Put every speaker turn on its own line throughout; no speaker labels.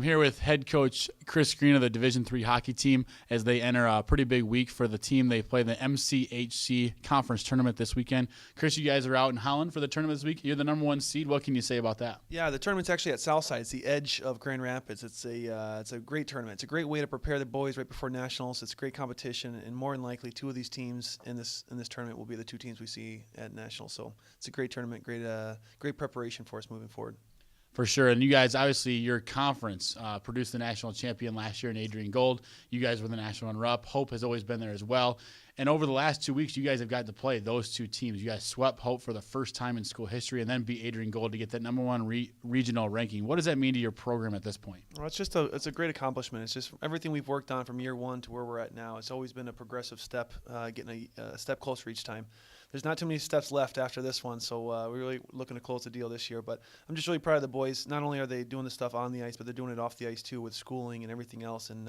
here with head coach Chris Green of the Division III hockey team as they enter a pretty big week for the team. They play the MCHC conference tournament this weekend. Chris, you guys are out in Holland for the tournament this week. You're the #1 seed. What can you say about that?
Yeah, the tournament's actually at Southside. It's the edge of Grand Rapids. It's a great tournament. It's a great way to prepare the boys right before nationals. It's a great competition, and more than likely, two of these teams in this tournament will be the two teams we see at nationals. So it's a great tournament, great preparation for us moving forward.
For sure. And you guys, obviously, your conference produced the national champion last year in Adrian Gold. You guys were the national runner-up. Hope has always been there as well. And over the last 2 weeks, you guys have got to play those two teams. You guys swept Hope for the first time in school history and then beat Adrian Gold to get that #1 regional ranking. What does that mean to your program at this point?
Well, it's a great accomplishment. It's just everything we've worked on from year one to where we're at now. It's always been a progressive step, getting a step closer each time. There's not too many steps left after this one, so we're really looking to close the deal this year. But I'm just really proud of the boys. Not only are they doing the stuff on the ice, but they're doing it off the ice too with schooling and everything else. And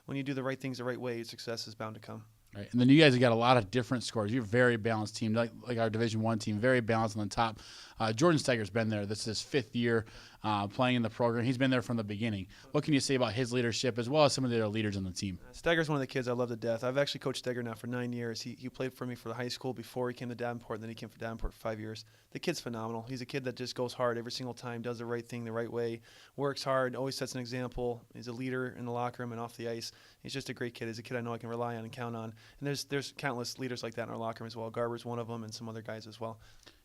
when you do the right things the right way, success is bound to come.
Right. And then you guys have got a lot of different scores. You're a very balanced team, like our Division I team, very balanced on the top. Jordan Steger's been there. This is his 5th year playing in the program. He's been there from the beginning. What can you say about his leadership as well as some of the other leaders on the team?
Steger's one of the kids I love to death. I've actually coached Steger now for 9 years. He played for me for the high school before he came to Davenport, and then he came for Davenport for 5 years. The kid's phenomenal. He's a kid that just goes hard every single time, does the right thing the right way, works hard, always sets an example. He's a leader in the locker room and off the ice. He's just a great kid. He's a kid I know I can rely on and count on. And there's countless leaders like that in our locker room as well. Garber's one of them, and some other guys as well.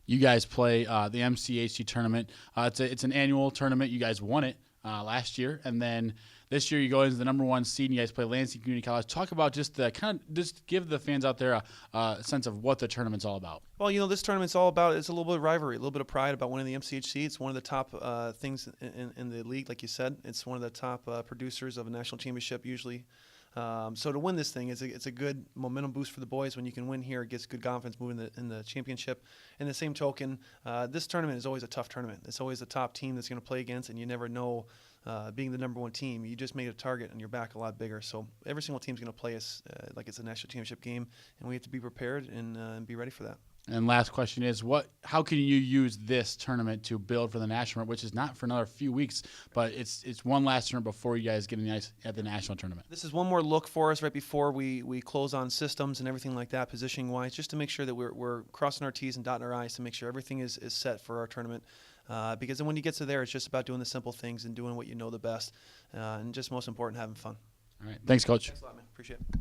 You guys play the MCHC tournament. It's an annual tournament. You guys won it last year, and then this year you go into the #1 seed. And you guys play Lansing Community College. Talk about just give the fans out there a sense of what the tournament's all about.
Well, this tournament's all about, it's a little bit of rivalry, a little bit of pride about winning the MCHC. It's one of the top things in the league, like you said. It's one of the top producers of a national championship usually. So to win this thing, it's a good momentum boost for the boys. When you can win here, it gets good confidence moving in the championship. In the same token, this tournament is always a tough tournament. It's always a top team that's going to play against, and you never know. Being the #1 team, you just make a target on your back a lot bigger. So every single team's going to play us like it's a national championship game, and we have to be prepared and be ready for that.
And last question is, how can you use this tournament to build for the national, which is not for another few weeks, but it's one last tournament before you guys get in the ice at the national tournament?
This is one more look for us right before we close on systems and everything like that, positioning-wise, just to make sure that we're crossing our T's and dotting our I's to make sure everything is set for our tournament. Because then when you get to there, it's just about doing the simple things and doing what you know the best, and just most important, having fun.
All right. Thanks, Coach.
Thanks a lot, man. Appreciate it.